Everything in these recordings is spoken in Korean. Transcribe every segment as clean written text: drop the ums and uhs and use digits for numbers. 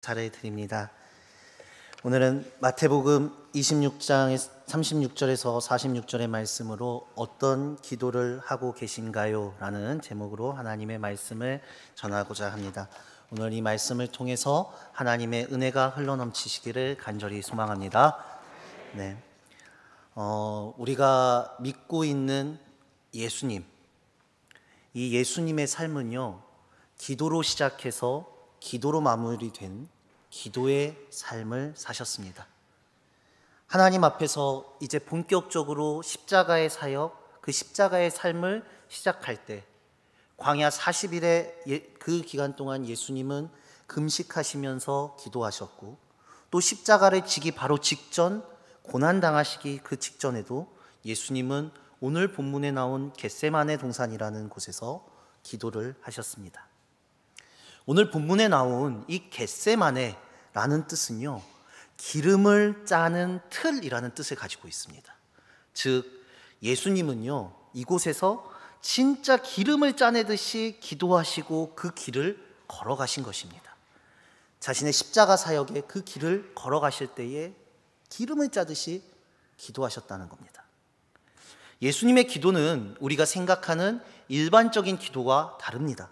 잘해드립니다. 오늘은 마태복음 26장 36절에서 46절의 말씀으로 어떤 기도를 하고 계신가요? 라는 제목으로 하나님의 말씀을 전하고자 합니다. 오늘 이 말씀을 통해서 하나님의 은혜가 흘러넘치시기를 간절히 소망합니다. 네, 우리가 믿고 있는 예수님, 이 예수님의 삶은요, 기도로 시작해서 기도로 마무리된 기도의 삶을 사셨습니다. 하나님 앞에서 이제 본격적으로 십자가의 사역, 그 십자가의 삶을 시작할 때 광야 40일의 그 기간 동안 예수님은 금식하시면서 기도하셨고, 또 십자가를 지기 바로 직전, 고난당하시기 그 직전에도 예수님은 오늘 본문에 나온 겟세마네 동산이라는 곳에서 기도를 하셨습니다. 오늘 본문에 나온 이 겟세마네라는 뜻은요, 기름을 짜는 틀이라는 뜻을 가지고 있습니다. 즉 예수님은요, 이곳에서 진짜 기름을 짜내듯이 기도하시고 그 길을 걸어가신 것입니다. 자신의 십자가 사역에 그 길을 걸어가실 때에 기름을 짜듯이 기도하셨다는 겁니다. 예수님의 기도는 우리가 생각하는 일반적인 기도와 다릅니다.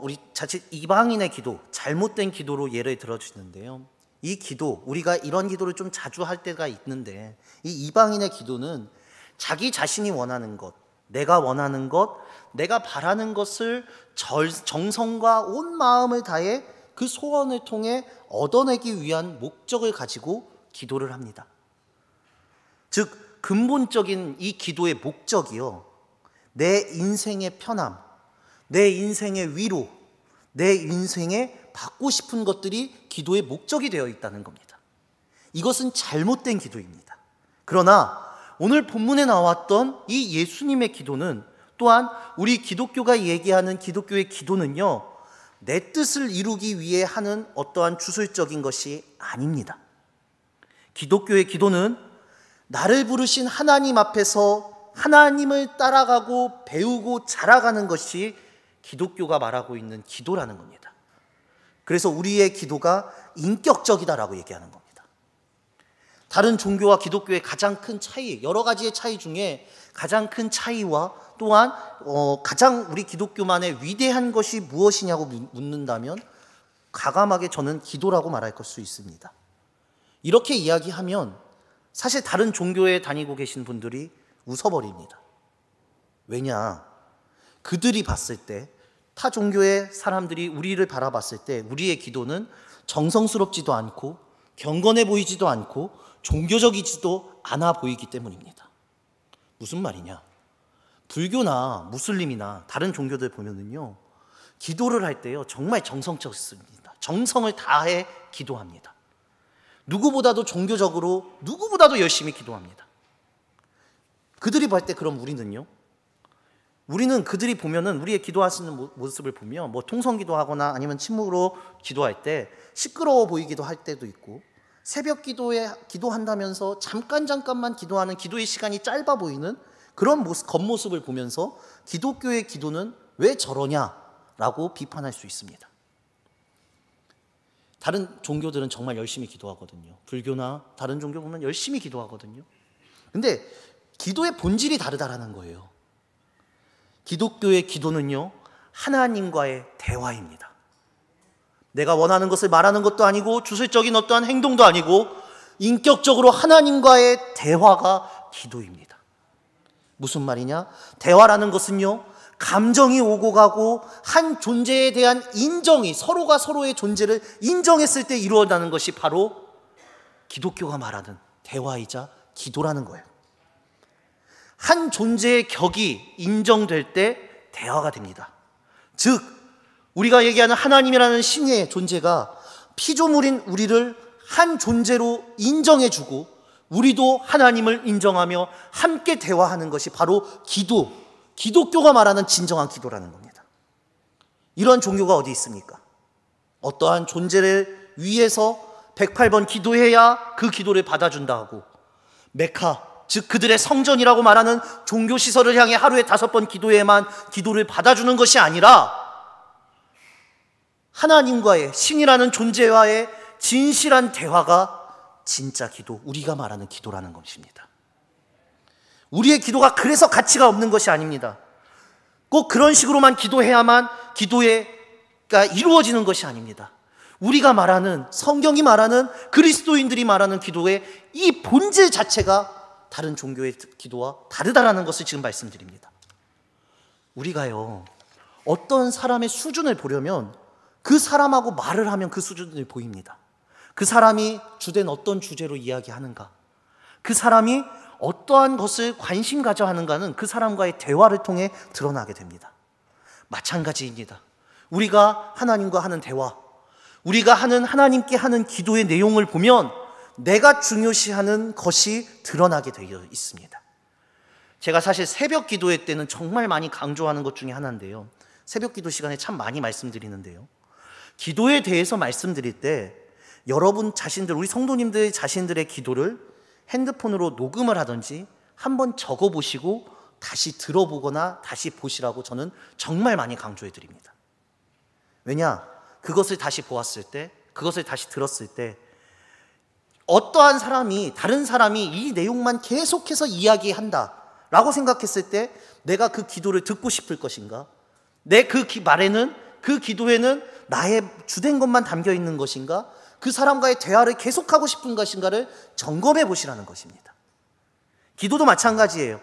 우리 자칫 이방인의 기도, 잘못된 기도로 예를 들어주는데요, 이 기도, 우리가 이런 기도를 좀 자주 할 때가 있는데, 이 이방인의 기도는 자기 자신이 원하는 것, 내가 원하는 것, 내가 바라는 것을 정성과 온 마음을 다해 그 소원을 통해 얻어내기 위한 목적을 가지고 기도를 합니다. 즉 근본적인 이 기도의 목적이요, 내 인생의 편함, 내 인생의 위로, 내 인생에 받고 싶은 것들이 기도의 목적이 되어 있다는 겁니다. 이것은 잘못된 기도입니다. 그러나 오늘 본문에 나왔던 이 예수님의 기도는, 또한 우리 기독교가 얘기하는 기독교의 기도는요, 내 뜻을 이루기 위해 하는 어떠한 주술적인 것이 아닙니다. 기독교의 기도는 나를 부르신 하나님 앞에서 하나님을 따라가고 배우고 자라가는 것이 기독교가 말하고 있는 기도라는 겁니다. 그래서 우리의 기도가 인격적이다라고 얘기하는 겁니다. 다른 종교와 기독교의 가장 큰 차이, 여러 가지의 차이 중에 가장 큰 차이와 또한 가장 우리 기독교만의 위대한 것이 무엇이냐고 묻는다면 과감하게 저는 기도라고 말할 수 있습니다. 이렇게 이야기하면 사실 다른 종교에 다니고 계신 분들이 웃어버립니다. 왜냐? 그들이 봤을 때, 타 종교의 사람들이 우리를 바라봤을 때 우리의 기도는 정성스럽지도 않고 경건해 보이지도 않고 종교적이지도 않아 보이기 때문입니다. 무슨 말이냐? 불교나 무슬림이나 다른 종교들 보면은요, 기도를 할 때요, 정말 정성적입니다. 정성을 다해 기도합니다. 누구보다도 종교적으로, 누구보다도 열심히 기도합니다. 그들이 볼 때 그럼 우리는요? 우리는 그들이 보면은, 우리의 기도하시는 모습을 보면 통성 기도하거나 아니면 침묵으로 기도할 때 시끄러워 보이기도 할 때도 있고, 새벽 기도에 기도한다면서 잠깐만 기도하는 기도의 시간이 짧아 보이는 그런 겉모습을 보면서 기독교의 기도는 왜 저러냐라고 비판할 수 있습니다. 다른 종교들은 정말 열심히 기도하거든요. 불교나 다른 종교 보면 열심히 기도하거든요. 근데 기도의 본질이 다르다라는 거예요. 기독교의 기도는요, 하나님과의 대화입니다. 내가 원하는 것을 말하는 것도 아니고 주술적인 어떠한 행동도 아니고 인격적으로 하나님과의 대화가 기도입니다. 무슨 말이냐? 대화라는 것은요, 감정이 오고 가고 한 존재에 대한 인정이, 서로가 서로의 존재를 인정했을 때 이루어나는 것이 바로 기독교가 말하는 대화이자 기도라는 거예요. 한 존재의 격이 인정될 때 대화가 됩니다. 즉 우리가 얘기하는 하나님이라는 신의 존재가 피조물인 우리를 한 존재로 인정해주고 우리도 하나님을 인정하며 함께 대화하는 것이 바로 기독교가 말하는 진정한 기도라는 겁니다. 이런 종교가 어디 있습니까? 어떠한 존재를 위해서 108번 기도해야 그 기도를 받아준다 하고, 메카, 즉 그들의 성전이라고 말하는 종교시설을 향해 하루에 5번 기도해야만 기도를 받아주는 것이 아니라 하나님과의, 신이라는 존재와의 진실한 대화가 진짜 기도, 우리가 말하는 기도라는 것입니다. 우리의 기도가 그래서 가치가 없는 것이 아닙니다. 꼭 그런 식으로만 기도해야만 기도가 이루어지는 것이 아닙니다. 우리가 말하는, 성경이 말하는, 그리스도인들이 말하는 기도의 이 본질 자체가 다른 종교의 기도와 다르다라는 것을 지금 말씀드립니다. 우리가요, 어떤 사람의 수준을 보려면 그 사람하고 말을 하면 그 수준을 보입니다. 그 사람이 주된 어떤 주제로 이야기하는가, 그 사람이 어떠한 것을 관심 가져 하는가는 그 사람과의 대화를 통해 드러나게 됩니다. 마찬가지입니다. 우리가 하나님과 하는 대화, 우리가 하는 하나님께 하는 기도의 내용을 보면 내가 중요시하는 것이 드러나게 되어 있습니다. 제가 사실 새벽 기도회 때는 정말 많이 강조하는 것 중에 하나인데요, 새벽 기도 시간에 참 많이 말씀드리는데요, 기도에 대해서 말씀드릴 때 여러분 자신들, 우리 성도님들 자신들의 기도를 핸드폰으로 녹음을 하든지 한번 적어보시고 다시 들어보거나 다시 보시라고 저는 정말 많이 강조해 드립니다. 왜냐? 그것을 다시 보았을 때, 그것을 다시 들었을 때 어떠한 사람이, 다른 사람이 이 내용만 계속해서 이야기한다 라고 생각했을 때 내가 그 기도를 듣고 싶을 것인가? 내 그 말에는, 그 기도에는 나의 주된 것만 담겨 있는 것인가? 그 사람과의 대화를 계속하고 싶은 것인가를 점검해 보시라는 것입니다. 기도도 마찬가지예요.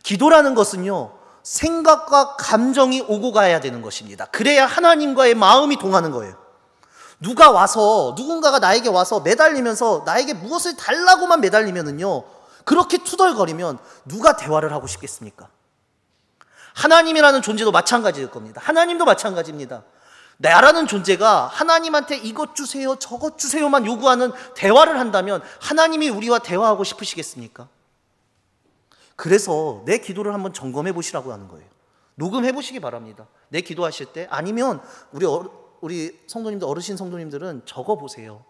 기도라는 것은요, 생각과 감정이 오고 가야 되는 것입니다. 그래야 하나님과의 마음이 동하는 거예요. 누군가가 나에게 와서 매달리면서 나에게 무엇을 달라고만 매달리면은요, 그렇게 투덜거리면 누가 대화를 하고 싶겠습니까? 하나님이라는 존재도 마찬가지일 겁니다. 하나님도 마찬가지입니다. 나라는 존재가 하나님한테 이것 주세요, 저것 주세요만 요구하는 대화를 한다면 하나님이 우리와 대화하고 싶으시겠습니까? 그래서 내 기도를 한번 점검해 보시라고 하는 거예요. 녹음해 보시기 바랍니다. 내 기도하실 때, 아니면 우리 성도님들, 어르신 성도님들은 적어 보세요.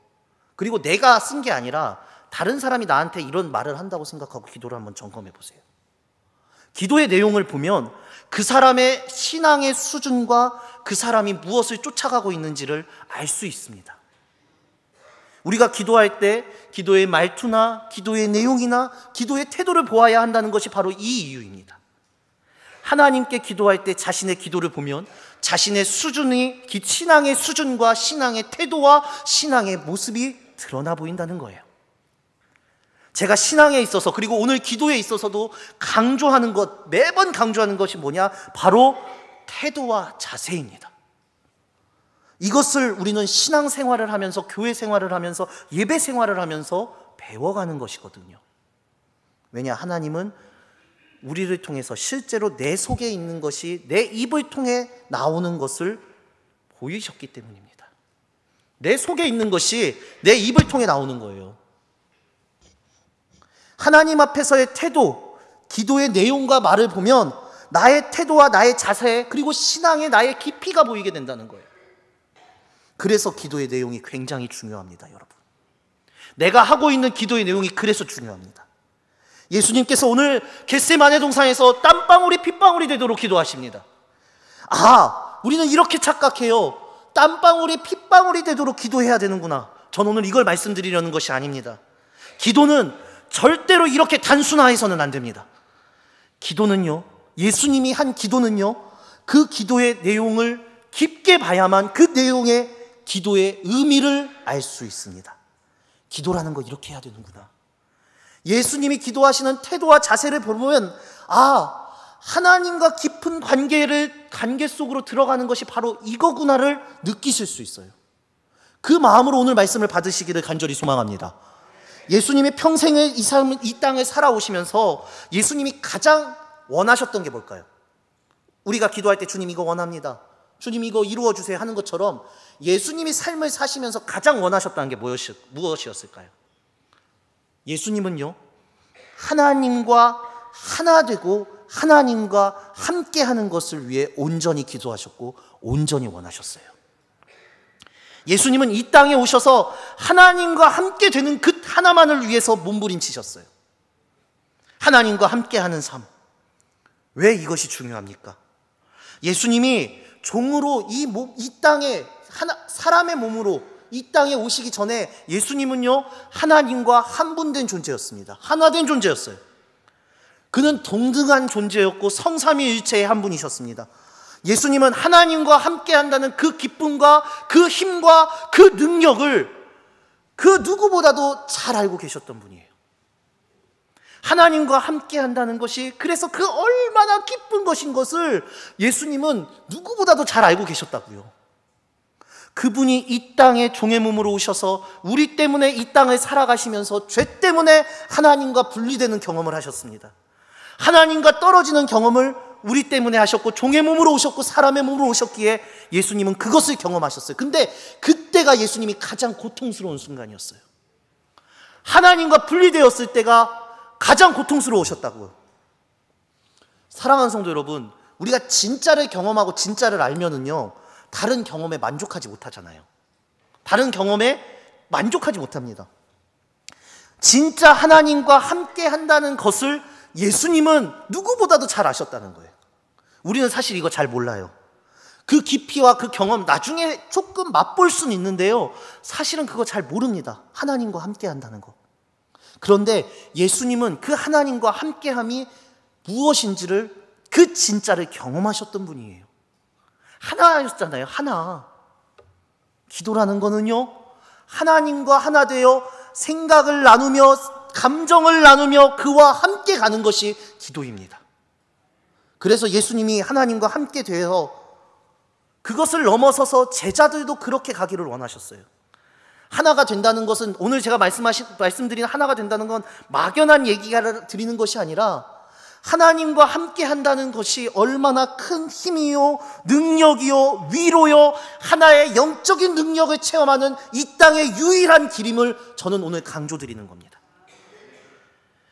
그리고 내가 쓴 게 아니라 다른 사람이 나한테 이런 말을 한다고 생각하고 기도를 한번 점검해 보세요. 기도의 내용을 보면 그 사람의 신앙의 수준과 그 사람이 무엇을 쫓아가고 있는지를 알 수 있습니다. 우리가 기도할 때 기도의 말투나 기도의 내용이나 기도의 태도를 보아야 한다는 것이 바로 이 이유입니다. 하나님께 기도할 때 자신의 기도를 보면 자신의 수준이, 신앙의 수준과 신앙의 태도와 신앙의 모습이 드러나 보인다는 거예요. 제가 신앙에 있어서, 그리고 오늘 기도에 있어서도 강조하는 것, 매번 강조하는 것이 뭐냐? 바로 태도와 자세입니다. 이것을 우리는 신앙생활을 하면서, 교회 생활을 하면서, 예배 생활을 하면서 배워가는 것이거든요. 왜냐? 하나님은 우리를 통해서 실제로 내 속에 있는 것이 내 입을 통해 나오는 것을 보이셨기 때문입니다. 내 속에 있는 것이 내 입을 통해 나오는 거예요. 하나님 앞에서의 태도, 기도의 내용과 말을 보면 나의 태도와 나의 자세, 그리고 신앙의 나의 깊이가 보이게 된다는 거예요. 그래서 기도의 내용이 굉장히 중요합니다, 여러분. 내가 하고 있는 기도의 내용이 그래서 중요합니다. 예수님께서 오늘 겟세마네 동산에서 땀방울이 핏방울이 되도록 기도하십니다. 우리는 이렇게 착각해요. 땀방울이 핏방울이 되도록 기도해야 되는구나. 저는 오늘 이걸 말씀드리려는 것이 아닙니다. 기도는 절대로 이렇게 단순화해서는 안 됩니다. 기도는요, 예수님이 한 기도는요, 그 기도의 내용을 깊게 봐야만 그 내용의 기도의 의미를 알 수 있습니다. 기도라는 거 이렇게 해야 되는구나. 예수님이 기도하시는 태도와 자세를 보면 하나님과 깊은 관계 속으로 들어가는 것이 바로 이거구나를 느끼실 수 있어요. 그 마음으로 오늘 말씀을 받으시기를 간절히 소망합니다. 예수님이 평생을 이 땅을 살아오시면서 예수님이 가장 원하셨던 게 뭘까요? 우리가 기도할 때 주님 이거 원합니다, 주님 이거 이루어주세요 하는 것처럼 예수님이 삶을 사시면서 가장 원하셨다는 게 무엇이었을까요? 예수님은요, 하나님과 하나 되고 하나님과 함께 하는 것을 위해 온전히 기도하셨고 온전히 원하셨어요. 예수님은 이 땅에 오셔서 하나님과 함께 되는 그 하나만을 위해서 몸부림치셨어요. 하나님과 함께 하는 삶. 왜 이것이 중요합니까? 예수님이 종으로 이 땅에 사람의 몸으로 이 땅에 오시기 전에 예수님은요, 하나님과 한 분 된 존재였습니다. 하나 된 존재였어요. 그는 동등한 존재였고 성삼위일체의 한 분이셨습니다. 예수님은 하나님과 함께 한다는 그 기쁨과 그 힘과 그 능력을 그 누구보다도 잘 알고 계셨던 분이에요. 하나님과 함께 한다는 것이 그래서 그 얼마나 기쁜 것인 것을 예수님은 누구보다도 잘 알고 계셨다고요. 그분이 이 땅에 종의 몸으로 오셔서 우리 때문에 이 땅을 살아가시면서 죄 때문에 하나님과 분리되는 경험을 하셨습니다. 하나님과 떨어지는 경험을 우리 때문에 하셨고 종의 몸으로 오셨고 사람의 몸으로 오셨기에 예수님은 그것을 경험하셨어요. 근데 그때가 예수님이 가장 고통스러운 순간이었어요. 하나님과 분리되었을 때가 가장 고통스러우셨다고요. 사랑하는 성도 여러분, 우리가 진짜를 경험하고 진짜를 알면은요, 다른 경험에 만족하지 못하잖아요. 다른 경험에 만족하지 못합니다. 진짜 하나님과 함께 한다는 것을 예수님은 누구보다도 잘 아셨다는 거예요. 우리는 사실 이거 잘 몰라요. 그 깊이와 그 경험 나중에 조금 맛볼 수는 있는데요, 사실은 그거 잘 모릅니다. 하나님과 함께 한다는 거. 그런데 예수님은 그 하나님과 함께함이 무엇인지를, 그 진짜를 경험하셨던 분이에요. 하나였잖아요. 하나. 기도라는 거는요, 하나님과 하나 되어 생각을 나누며 감정을 나누며 그와 함께 가는 것이 기도입니다. 그래서 예수님이 하나님과 함께 되어 그것을 넘어서서 제자들도 그렇게 가기를 원하셨어요. 하나가 된다는 것은, 오늘 제가 말씀드린 하나가 된다는 건 막연한 얘기를 드리는 것이 아니라 하나님과 함께 한다는 것이 얼마나 큰 힘이요, 능력이요, 위로요, 하나의 영적인 능력을 체험하는 이 땅의 유일한 길임을 저는 오늘 강조드리는 겁니다.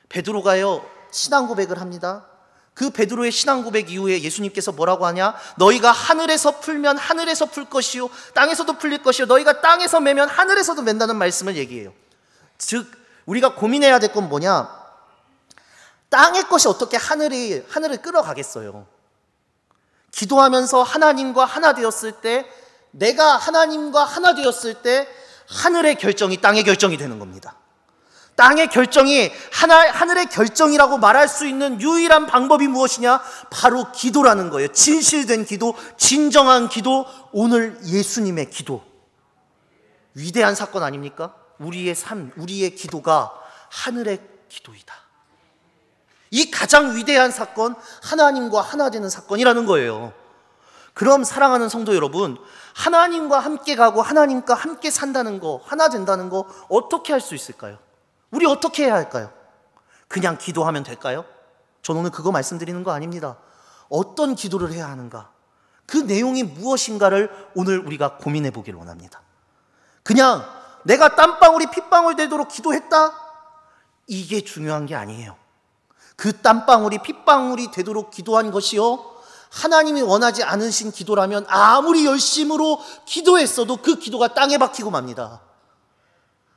베드로가요, 신앙 고백을 합니다. 그 베드로의 신앙 고백 이후에 예수님께서 뭐라고 하냐? 너희가 하늘에서 풀면 하늘에서 풀 것이요, 땅에서도 풀릴 것이요, 너희가 땅에서 매면 하늘에서도 맨다는 말씀을 얘기해요. 즉 우리가 고민해야 될 건 뭐냐? 땅의 것이 어떻게 하늘을 끌어가겠어요? 기도하면서 하나님과 하나 되었을 때, 내가 하나님과 하나 되었을 때 하늘의 결정이 땅의 결정이 되는 겁니다. 땅의 결정이 하늘의 결정이라고 말할 수 있는 유일한 방법이 무엇이냐? 바로 기도라는 거예요. 진실된 기도, 진정한 기도, 오늘 예수님의 기도. 위대한 사건 아닙니까? 우리의 삶, 우리의 기도가 하늘의 기도이다. 이 가장 위대한 사건, 하나님과 하나 되는 사건이라는 거예요. 그럼 사랑하는 성도 여러분, 하나님과 함께 가고 하나님과 함께 산다는 거, 하나 된다는 거 어떻게 할 수 있을까요? 우리 어떻게 해야 할까요? 그냥 기도하면 될까요? 저는 오늘 그거 말씀드리는 거 아닙니다. 어떤 기도를 해야 하는가? 그 내용이 무엇인가를 오늘 우리가 고민해 보길 원합니다. 그냥 내가 땀방울이 핏방울 되도록 기도했다? 이게 중요한 게 아니에요. 그 땀방울이 핏방울이 되도록 기도한 것이요, 하나님이 원하지 않으신 기도라면 아무리 열심으로 기도했어도 그 기도가 땅에 박히고 맙니다.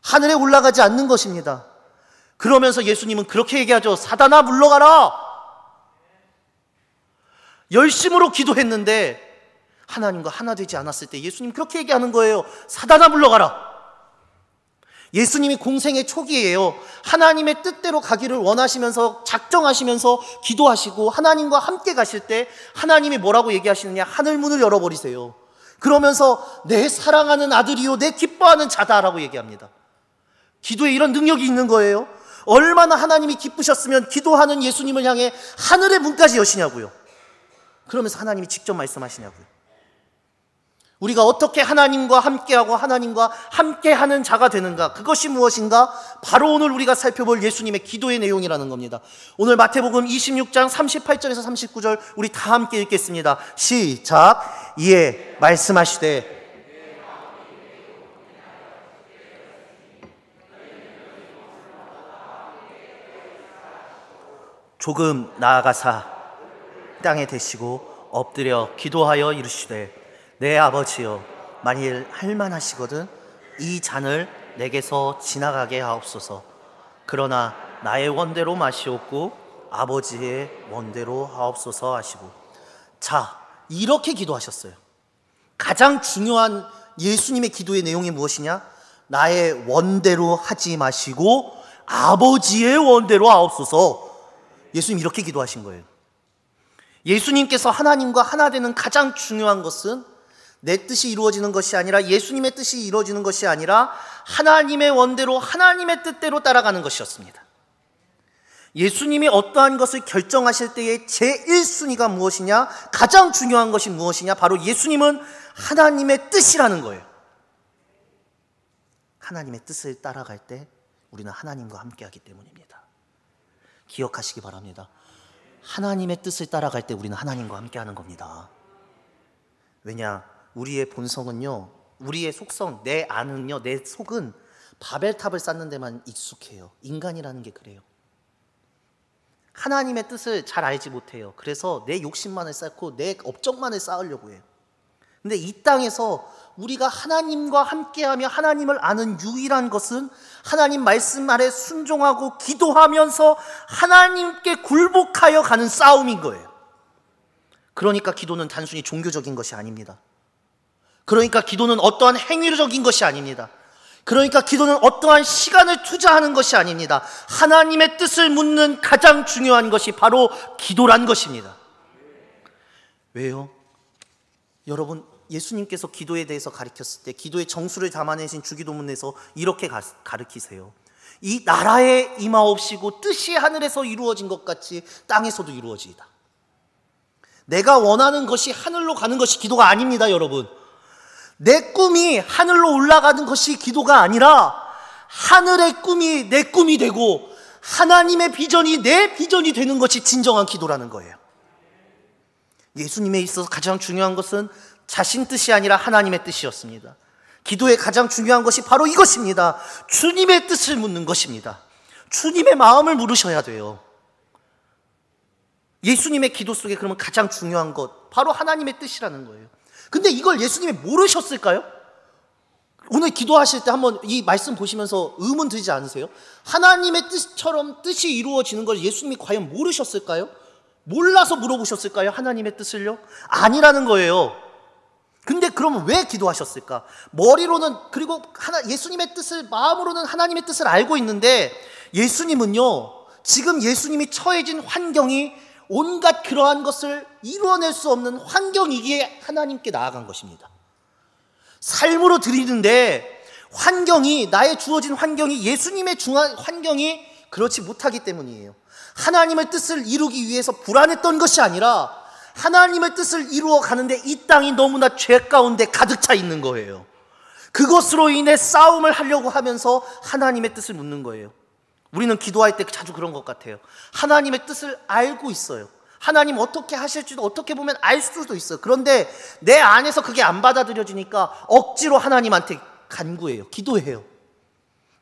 하늘에 올라가지 않는 것입니다. 그러면서 예수님은 그렇게 얘기하죠. 사단아 물러가라. 열심으로 기도했는데 하나님과 하나 되지 않았을 때 예수님 그렇게 얘기하는 거예요. 사단아 물러가라. 예수님이 공생의 초기예요. 하나님의 뜻대로 가기를 원하시면서 작정하시면서 기도하시고 하나님과 함께 가실 때 하나님이 뭐라고 얘기하시느냐? 하늘 문을 열어버리세요. 그러면서 내 사랑하는 아들이요 내 기뻐하는 자다라고 얘기합니다. 기도에 이런 능력이 있는 거예요. 얼마나 하나님이 기쁘셨으면 기도하는 예수님을 향해 하늘의 문까지 여시냐고요. 그러면서 하나님이 직접 말씀하시냐고요. 우리가 어떻게 하나님과 함께하고 하나님과 함께하는 자가 되는가? 그것이 무엇인가? 바로 오늘 우리가 살펴볼 예수님의 기도의 내용이라는 겁니다. 오늘 마태복음 26장 38절에서 39절 우리 다 함께 읽겠습니다. 시작. 이에 말씀하시되 조금 나아가사 땅에 대시고 엎드려 기도하여 이르시되 내 아버지여, 만일 할만하시거든 이 잔을 내게서 지나가게 하옵소서. 그러나 나의 원대로 마시옵고 아버지의 원대로 하옵소서 하시고. 자, 이렇게 기도하셨어요. 가장 중요한 예수님의 기도의 내용이 무엇이냐? 나의 원대로 하지 마시고 아버지의 원대로 하옵소서. 예수님 이렇게 기도하신 거예요. 예수님께서 하나님과 하나 되는 가장 중요한 것은 내 뜻이 이루어지는 것이 아니라, 예수님의 뜻이 이루어지는 것이 아니라 하나님의 원대로, 하나님의 뜻대로 따라가는 것이었습니다. 예수님이 어떠한 것을 결정하실 때의 제1순위가 무엇이냐? 가장 중요한 것이 무엇이냐? 바로 예수님은 하나님의 뜻이라는 거예요. 하나님의 뜻을 따라갈 때 우리는 하나님과 함께하기 때문입니다. 기억하시기 바랍니다. 하나님의 뜻을 따라갈 때 우리는 하나님과 함께하는 겁니다. 왜냐? 우리의 본성은요, 우리의 속성, 내 안은요, 내 속은 바벨탑을 쌓는 데만 익숙해요. 인간이라는 게 그래요. 하나님의 뜻을 잘 알지 못해요. 그래서 내 욕심만을 쌓고 내 업적만을 쌓으려고 해요. 근데 이 땅에서 우리가 하나님과 함께하며 하나님을 아는 유일한 것은 하나님 말씀 아래 순종하고 기도하면서 하나님께 굴복하여 가는 싸움인 거예요. 그러니까 기도는 단순히 종교적인 것이 아닙니다. 그러니까 기도는 어떠한 행위적인 것이 아닙니다. 그러니까 기도는 어떠한 시간을 투자하는 것이 아닙니다. 하나님의 뜻을 묻는 가장 중요한 것이 바로 기도란 것입니다. 왜요? 여러분, 예수님께서 기도에 대해서 가르쳤을 때 기도의 정수를 담아내신 주기도문에서 이렇게 가르치세요. 이 나라에 임하옵시고 뜻이 하늘에서 이루어진 것 같이 땅에서도 이루어지이다. 내가 원하는 것이 하늘로 가는 것이 기도가 아닙니다, 여러분. 내 꿈이 하늘로 올라가는 것이 기도가 아니라 하늘의 꿈이 내 꿈이 되고 하나님의 비전이 내 비전이 되는 것이 진정한 기도라는 거예요. 예수님에 있어서 가장 중요한 것은 자신 뜻이 아니라 하나님의 뜻이었습니다. 기도의 가장 중요한 것이 바로 이것입니다. 주님의 뜻을 묻는 것입니다. 주님의 마음을 물으셔야 돼요. 예수님의 기도 속에 그러면 가장 중요한 것, 바로 하나님의 뜻이라는 거예요. 근데 이걸 예수님이 모르셨을까요? 오늘 기도하실 때 한번 이 말씀 보시면서 의문 들지 않으세요? 하나님의 뜻처럼 뜻이 이루어지는 걸 예수님이 과연 모르셨을까요? 몰라서 물어보셨을까요? 하나님의 뜻을요? 아니라는 거예요. 근데 그러면 왜 기도하셨을까? 머리로는, 그리고 예수님의 뜻을, 마음으로는 하나님의 뜻을 알고 있는데, 예수님은요, 지금 예수님이 처해진 환경이 온갖 그러한 것을 이루어낼 수 없는 환경이기에 하나님께 나아간 것입니다. 삶으로 드리는데 환경이, 나의 주어진 환경이 예수님의 환경이 그렇지 못하기 때문이에요. 하나님의 뜻을 이루기 위해서 불안했던 것이 아니라 하나님의 뜻을 이루어 가는데 이 땅이 너무나 죄 가운데 가득 차 있는 거예요. 그것으로 인해 싸움을 하려고 하면서 하나님의 뜻을 묻는 거예요. 우리는 기도할 때 자주 그런 것 같아요. 하나님의 뜻을 알고 있어요. 하나님 어떻게 하실지도 어떻게 보면 알 수도 있어요. 그런데 내 안에서 그게 안 받아들여지니까 억지로 하나님한테 간구해요. 기도해요.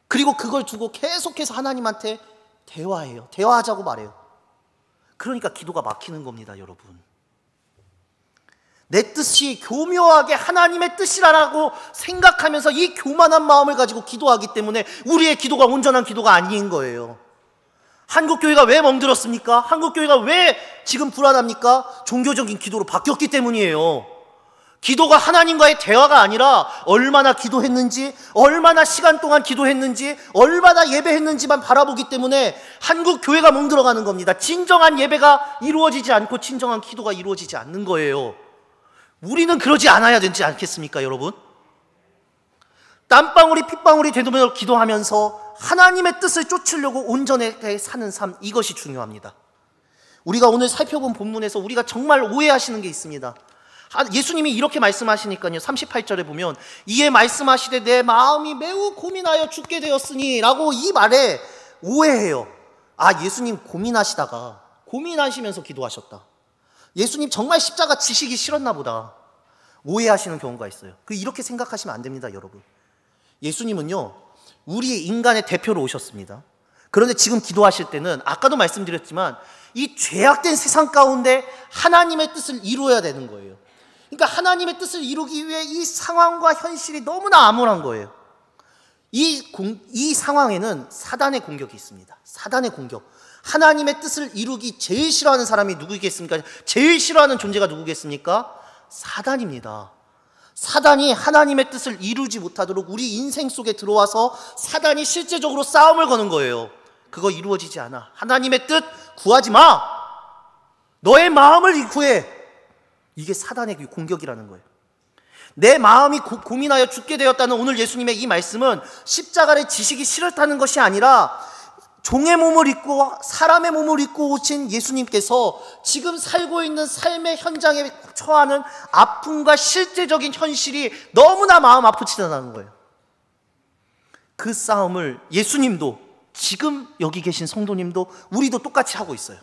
그리고 그걸 두고 계속해서 하나님한테 대화해요. 대화하자고 말해요. 그러니까 기도가 막히는 겁니다, 여러분. 내 뜻이 교묘하게 하나님의 뜻이라고 생각하면서 이 교만한 마음을 가지고 기도하기 때문에 우리의 기도가 온전한 기도가 아닌 거예요. 한국교회가 왜 멍들었습니까? 한국교회가 왜 지금 불안합니까? 종교적인 기도로 바뀌었기 때문이에요. 기도가 하나님과의 대화가 아니라 얼마나 기도했는지, 얼마나 시간 동안 기도했는지, 얼마나 예배했는지만 바라보기 때문에 한국교회가 멍들어가는 겁니다. 진정한 예배가 이루어지지 않고 진정한 기도가 이루어지지 않는 거예요. 우리는 그러지 않아야 되지 않겠습니까, 여러분? 땀방울이 핏방울이 되도록 기도하면서 하나님의 뜻을 쫓으려고 온전하게 사는 삶, 이것이 중요합니다. 우리가 오늘 살펴본 본문에서 우리가 정말 오해하시는 게 있습니다. 예수님이 이렇게 말씀하시니까요, 38절에 보면 이에 말씀하시되 내 마음이 매우 고민하여 죽게 되었으니 라고 이 말에 오해해요. 아, 예수님 고민하시면서 기도하셨다. 예수님 정말 십자가 지시기 싫었나 보다. 오해하시는 경우가 있어요. 이렇게 생각하시면 안 됩니다, 여러분. 예수님은요, 우리 인간의 대표로 오셨습니다. 그런데 지금 기도하실 때는 아까도 말씀드렸지만 이 죄악된 세상 가운데 하나님의 뜻을 이루어야 되는 거예요. 그러니까 하나님의 뜻을 이루기 위해 이 상황과 현실이 너무나 암울한 거예요. 이 상황에는 사단의 공격이 있습니다. 사단의 공격. 하나님의 뜻을 이루기 제일 싫어하는 사람이 누구겠습니까? 제일 싫어하는 존재가 누구겠습니까? 사단입니다. 사단이 하나님의 뜻을 이루지 못하도록 우리 인생 속에 들어와서 사단이 실제적으로 싸움을 거는 거예요. 그거 이루어지지 않아. 하나님의 뜻 구하지 마. 너의 마음을 구해. 이게 사단의 공격이라는 거예요. 내 마음이 고민하여 죽게 되었다는 오늘 예수님의 이 말씀은 십자가를 지시기 싫다는 것이 아니라 종의 몸을 입고 사람의 몸을 입고 오신 예수님께서 지금 살고 있는 삶의 현장에 처하는 아픔과 실제적인 현실이 너무나 마음 아프시다는 거예요. 그 싸움을 예수님도, 지금 여기 계신 성도님도, 우리도 똑같이 하고 있어요.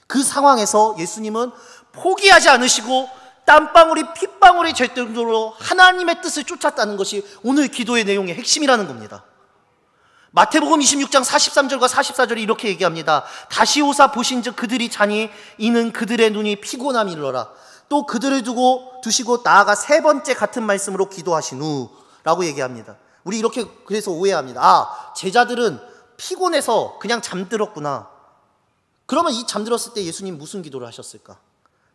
그 상황에서 예수님은 포기하지 않으시고 땀방울이 핏방울이 될 정도로 하나님의 뜻을 쫓았다는 것이 오늘 기도의 내용의 핵심이라는 겁니다. 마태복음 26장 43절과 44절이 이렇게 얘기합니다. 다시 오사 보신즉 그들이 자니 이는 그들의 눈이 피곤함이 일러라. 또 그들을 두시고 나아가 세 번째 같은 말씀으로 기도하신 후라고 얘기합니다. 우리 이렇게 그래서 오해합니다. 제자들은 피곤해서 그냥 잠들었구나. 그러면 이 잠들었을 때 예수님 무슨 기도를 하셨을까?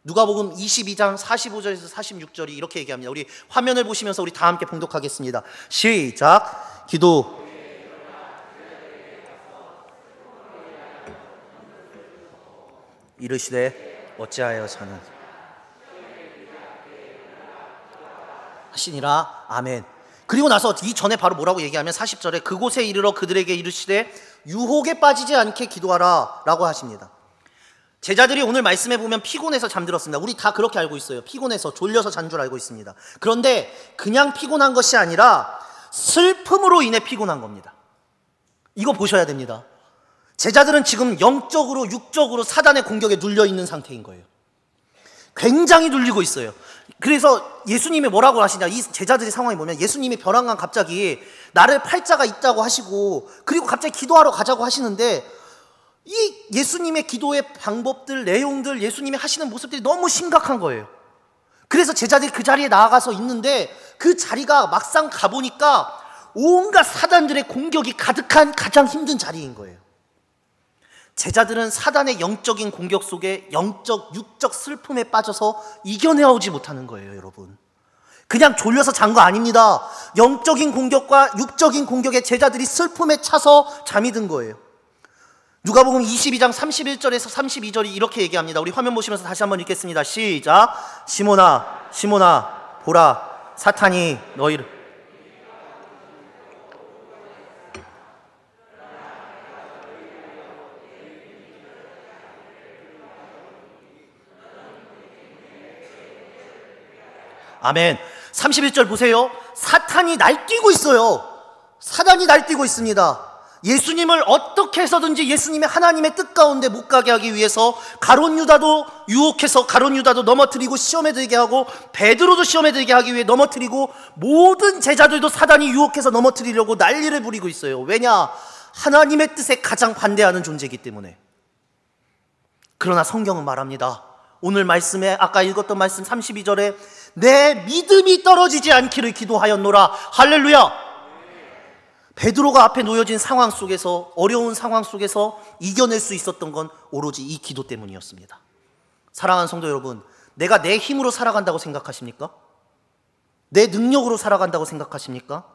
누가복음 22장 45절에서 46절이 이렇게 얘기합니다. 우리 화면을 보시면서 우리 다 함께 봉독하겠습니다. 시작. 기도. 이르시되 어찌하여 저는 하시니라. 아멘. 그리고 나서 이 전에 바로 뭐라고 얘기하면 40절에 그곳에 이르러 그들에게 이르시되 유혹에 빠지지 않게 기도하라 라고 하십니다. 제자들이 오늘 말씀해 보면 피곤해서 잠들었습니다. 우리 다 그렇게 알고 있어요. 피곤해서 졸려서 잔 줄 알고 있습니다. 그런데 그냥 피곤한 것이 아니라 슬픔으로 인해 피곤한 겁니다. 이거 보셔야 됩니다. 제자들은 지금 영적으로 육적으로 사단의 공격에 눌려 있는 상태인 거예요. 굉장히 눌리고 있어요. 그래서 예수님이 뭐라고 하시냐, 이 제자들의 상황이 보면 예수님이 벼랑간 갑자기 나를 팔자가 있다고 하시고 그리고 갑자기 기도하러 가자고 하시는데 이 예수님의 기도의 방법들, 내용들, 예수님이 하시는 모습들이 너무 심각한 거예요. 그래서 제자들이 그 자리에 나아가서 있는데 그 자리가 막상 가보니까 온갖 사단들의 공격이 가득한 가장 힘든 자리인 거예요. 제자들은 사단의 영적인 공격 속에 영적, 육적 슬픔에 빠져서 이겨내오지 못하는 거예요, 여러분. 그냥 졸려서 잔 거 아닙니다. 영적인 공격과 육적인 공격에 제자들이 슬픔에 차서 잠이 든 거예요. 누가복음 22장 31절에서 32절이 이렇게 얘기합니다. 우리 화면 보시면서 다시 한번 읽겠습니다. 시작. 시몬아, 시몬아, 보라, 사탄이 너희를 아멘. 31절 보세요. 사탄이 날뛰고 있어요. 사단이 날뛰고 있습니다. 예수님을 어떻게 해서든지 예수님의 하나님의 뜻 가운데 못 가게 하기 위해서 가룟 유다도 유혹해서 가룟 유다도 넘어뜨리고 시험에 들게 하고 베드로도 시험에 들게 하기 위해 넘어뜨리고 모든 제자들도 사단이 유혹해서 넘어뜨리려고 난리를 부리고 있어요. 왜냐? 하나님의 뜻에 가장 반대하는 존재이기 때문에. 그러나 성경은 말합니다. 오늘 말씀에 아까 읽었던 말씀 32절에 내 믿음이 떨어지지 않기를 기도하였노라. 할렐루야. 베드로가 앞에 놓여진 상황 속에서, 어려운 상황 속에서 이겨낼 수 있었던 건 오로지 이 기도 때문이었습니다. 사랑하는 성도 여러분, 내가 내 힘으로 살아간다고 생각하십니까? 내 능력으로 살아간다고 생각하십니까?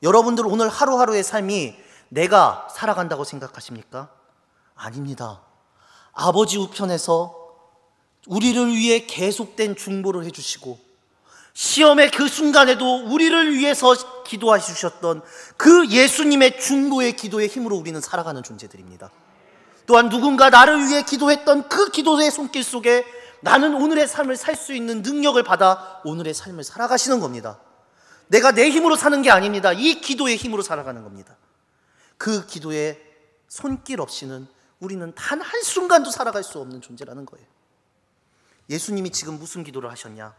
여러분들 오늘 하루하루의 삶이 내가 살아간다고 생각하십니까? 아닙니다. 아버지 우편에서 우리를 위해 계속된 중보를 해주시고 시험의 그 순간에도 우리를 위해서 기도해 주셨던 그 예수님의 중보의 기도의 힘으로 우리는 살아가는 존재들입니다. 또한 누군가 나를 위해 기도했던 그 기도의 손길 속에 나는 오늘의 삶을 살 수 있는 능력을 받아 오늘의 삶을 살아가시는 겁니다. 내가 내 힘으로 사는 게 아닙니다. 이 기도의 힘으로 살아가는 겁니다. 그 기도의 손길 없이는 우리는 단 한순간도 살아갈 수 없는 존재라는 거예요. 예수님이 지금 무슨 기도를 하셨냐?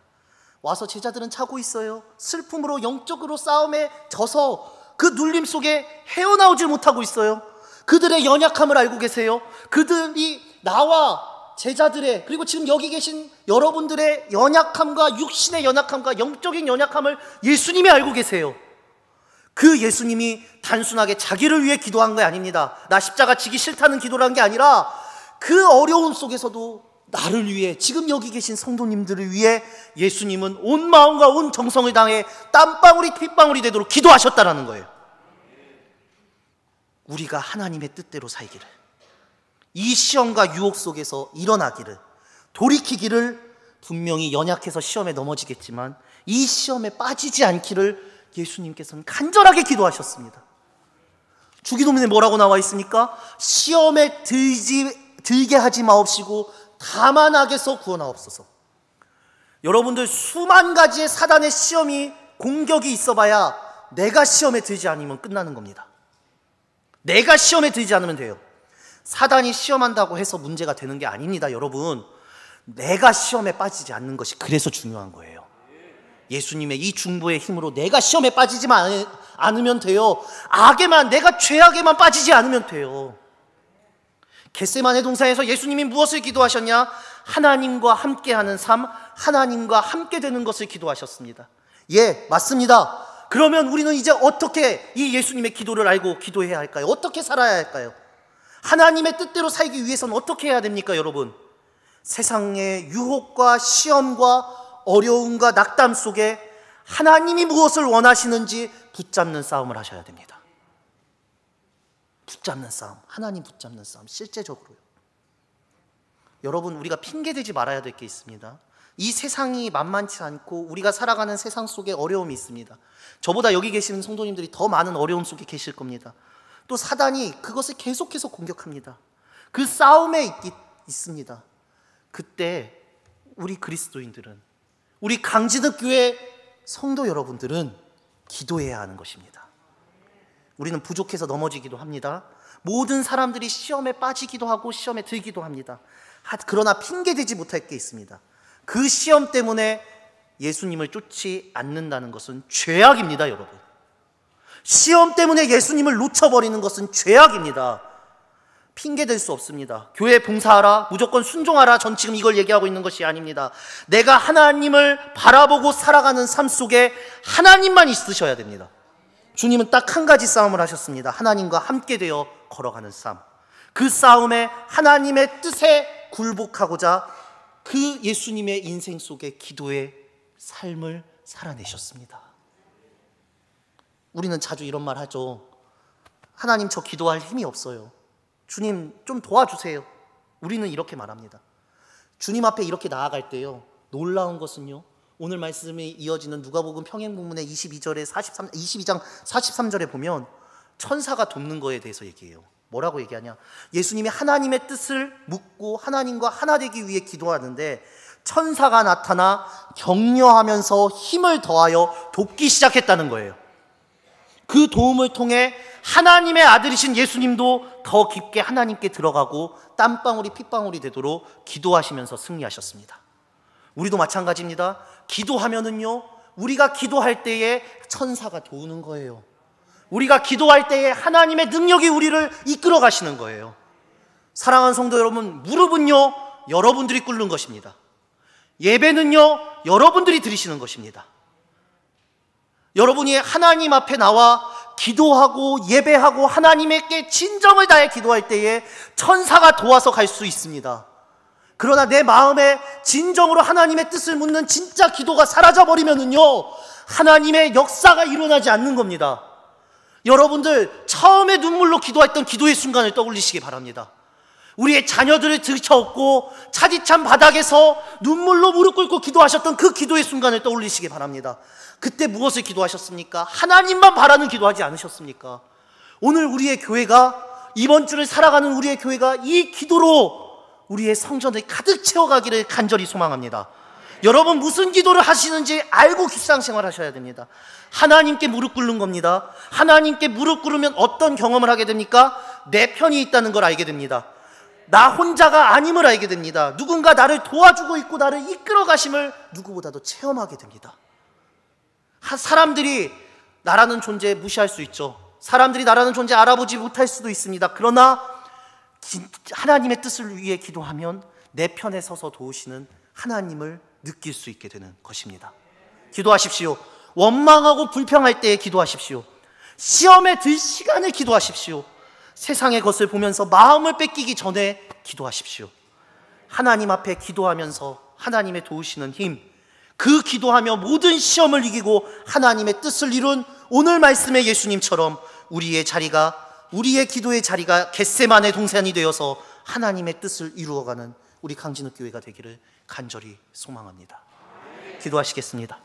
와서 제자들은 자고 있어요. 슬픔으로 영적으로 싸움에 져서 그 눌림 속에 헤어나오질 못하고 있어요. 그들의 연약함을 알고 계세요. 그들이 나와 제자들의 그리고 지금 여기 계신 여러분들의 연약함과 육신의 연약함과 영적인 연약함을 예수님이 알고 계세요. 그 예수님이 단순하게 자기를 위해 기도한 게 아닙니다. 나 십자가 지기 싫다는 기도를 한 게 아니라 그 어려움 속에서도 나를 위해, 지금 여기 계신 성도님들을 위해 예수님은 온 마음과 온 정성을 다해 땀방울이 핏방울이 되도록 기도하셨다라는 거예요. 우리가 하나님의 뜻대로 살기를, 이 시험과 유혹 속에서 일어나기를, 돌이키기를, 분명히 연약해서 시험에 넘어지겠지만 이 시험에 빠지지 않기를 예수님께서는 간절하게 기도하셨습니다. 주기도문에 뭐라고 나와 있습니까? 시험에 들게 하지 마옵시고 다만 악에서 구원하옵소서. 여러분들, 수만 가지의 사단의 시험이, 공격이 있어봐야 내가 시험에 들지 않으면 끝나는 겁니다. 내가 시험에 들지 않으면 돼요. 사단이 시험한다고 해서 문제가 되는 게 아닙니다. 여러분, 내가 시험에 빠지지 않는 것이 그래서 중요한 거예요. 예수님의 이 중보의 힘으로 내가 시험에 빠지지만 않으면 돼요. 악에만, 내가 죄악에만 빠지지 않으면 돼요. 겟세마네 동산에서 예수님이 무엇을 기도하셨냐? 하나님과 함께하는 삶, 하나님과 함께 되는 것을 기도하셨습니다. 예, 맞습니다. 그러면 우리는 이제 어떻게 이 예수님의 기도를 알고 기도해야 할까요? 어떻게 살아야 할까요? 하나님의 뜻대로 살기 위해서는 어떻게 해야 됩니까, 여러분? 세상의 유혹과 시험과 어려움과 낙담 속에 하나님이 무엇을 원하시는지 붙잡는 싸움을 하셔야 됩니다. 붙잡는 싸움, 하나님 붙잡는 싸움, 실제적으로요. 여러분, 우리가 핑계대지 말아야 될 게 있습니다. 이 세상이 만만치 않고 우리가 살아가는 세상 속에 어려움이 있습니다. 저보다 여기 계시는 성도님들이 더 많은 어려움 속에 계실 겁니다. 또 사단이 그것을 계속해서 공격합니다. 그 싸움에 있습니다. 그때 우리 그리스도인들은, 우리 강진읍 교회 성도 여러분들은 기도해야 하는 것입니다. 우리는 부족해서 넘어지기도 합니다. 모든 사람들이 시험에 빠지기도 하고 시험에 들기도 합니다. 그러나 핑계대지 못할 게 있습니다. 그 시험 때문에 예수님을 쫓지 않는다는 것은 죄악입니다, 여러분. 시험 때문에 예수님을 놓쳐버리는 것은 죄악입니다. 핑계댈 수 없습니다. 교회 봉사하라, 무조건 순종하라, 전 지금 이걸 얘기하고 있는 것이 아닙니다. 내가 하나님을 바라보고 살아가는 삶 속에 하나님만 있으셔야 됩니다. 주님은 딱 한 가지 싸움을 하셨습니다. 하나님과 함께 되어 걸어가는 싸움. 그 싸움에 하나님의 뜻에 굴복하고자 그 예수님의 인생 속에 기도의 삶을 살아내셨습니다. 우리는 자주 이런 말 하죠. 하나님, 저 기도할 힘이 없어요. 주님, 좀 도와주세요. 우리는 이렇게 말합니다. 주님 앞에 이렇게 나아갈 때요, 놀라운 것은요, 오늘 말씀이 이어지는 누가복음 평행본문의 22장 43절에 보면 천사가 돕는 거에 대해서 얘기해요. 뭐라고 얘기하냐? 예수님이 하나님의 뜻을 묻고 하나님과 하나 되기 위해 기도하는데 천사가 나타나 격려하면서 힘을 더하여 돕기 시작했다는 거예요. 그 도움을 통해 하나님의 아들이신 예수님도 더 깊게 하나님께 들어가고 땀방울이 핏방울이 되도록 기도하시면서 승리하셨습니다. 우리도 마찬가지입니다. 기도하면은요, 우리가 기도할 때에 천사가 도우는 거예요. 우리가 기도할 때에 하나님의 능력이 우리를 이끌어 가시는 거예요. 사랑하는 성도 여러분, 무릎은요, 여러분들이 꿇는 것입니다. 예배는요, 여러분들이 드리시는 것입니다. 여러분이 하나님 앞에 나와 기도하고 예배하고 하나님께 진정을 다해 기도할 때에 천사가 도와서 갈 수 있습니다. 그러나 내 마음에 진정으로 하나님의 뜻을 묻는 진짜 기도가 사라져버리면은요, 하나님의 역사가 일어나지 않는 겁니다. 여러분들, 처음에 눈물로 기도했던 기도의 순간을 떠올리시기 바랍니다. 우리의 자녀들을 들쳐업고 차디찬 바닥에서 눈물로 무릎 꿇고 기도하셨던 그 기도의 순간을 떠올리시기 바랍니다. 그때 무엇을 기도하셨습니까? 하나님만 바라는 기도하지 않으셨습니까? 오늘 우리의 교회가, 이번 주를 살아가는 우리의 교회가 이 기도로 우리의 성전을 가득 채워가기를 간절히 소망합니다. 여러분, 무슨 기도를 하시는지 알고 일상생활 하셔야 됩니다. 하나님께 무릎 꿇는 겁니다. 하나님께 무릎 꿇으면 어떤 경험을 하게 됩니까? 내 편이 있다는 걸 알게 됩니다. 나 혼자가 아님을 알게 됩니다. 누군가 나를 도와주고 있고 나를 이끌어 가심을 누구보다도 체험하게 됩니다. 사람들이 나라는 존재 무시할 수 있죠. 사람들이 나라는 존재 알아보지 못할 수도 있습니다. 그러나 하나님의 뜻을 위해 기도하면 내 편에 서서 도우시는 하나님을 느낄 수 있게 되는 것입니다. 기도하십시오. 원망하고 불평할 때에 기도하십시오. 시험에 들 시간에 기도하십시오. 세상의 것을 보면서 마음을 뺏기기 전에 기도하십시오. 하나님 앞에 기도하면서 하나님의 도우시는 힘, 그 기도하며 모든 시험을 이기고 하나님의 뜻을 이룬 오늘 말씀의 예수님처럼 우리의 기도의 자리가 겟세마네 동산이 되어서 하나님의 뜻을 이루어가는 우리 강진욱 교회가 되기를 간절히 소망합니다. 기도하시겠습니다.